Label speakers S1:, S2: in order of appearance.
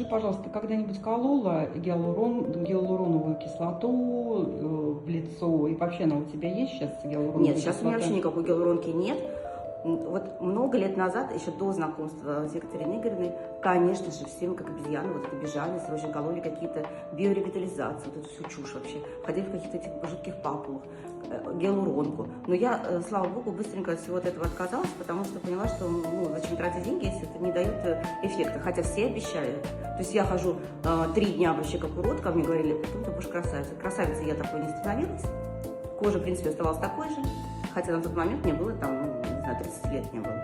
S1: скажи, пожалуйста, ты когда-нибудь колола гиалуроновую кислоту в лицо? И вообще она у тебя есть сейчас, гиалуроновая
S2: Нет, сейчас у меня
S1: кислота?
S2: вообще никакой гиалуронки нет. Вот много лет назад, еще до знакомства с Екатериной Игоревной, конечно же, все мы как обезьяны вот бежали, срочно кололи какие-то биоревитализации, вот эту всю чушь вообще. Ходили в каких-то этих жутких папулах, гиалуронку. Но я, слава богу, быстренько от всего этого отказалась, потому что поняла, что зачем тратить деньги, если это не дает эффекта. Хотя все обещают. То есть я хожу 3 дня вообще как урод, ко мне говорили, потом ты будешь красавицей. Красавицей я такой не становилась. Кожа, в принципе, оставалась такой же. Хотя на тот момент мне было там, не знаю, 30 лет не было.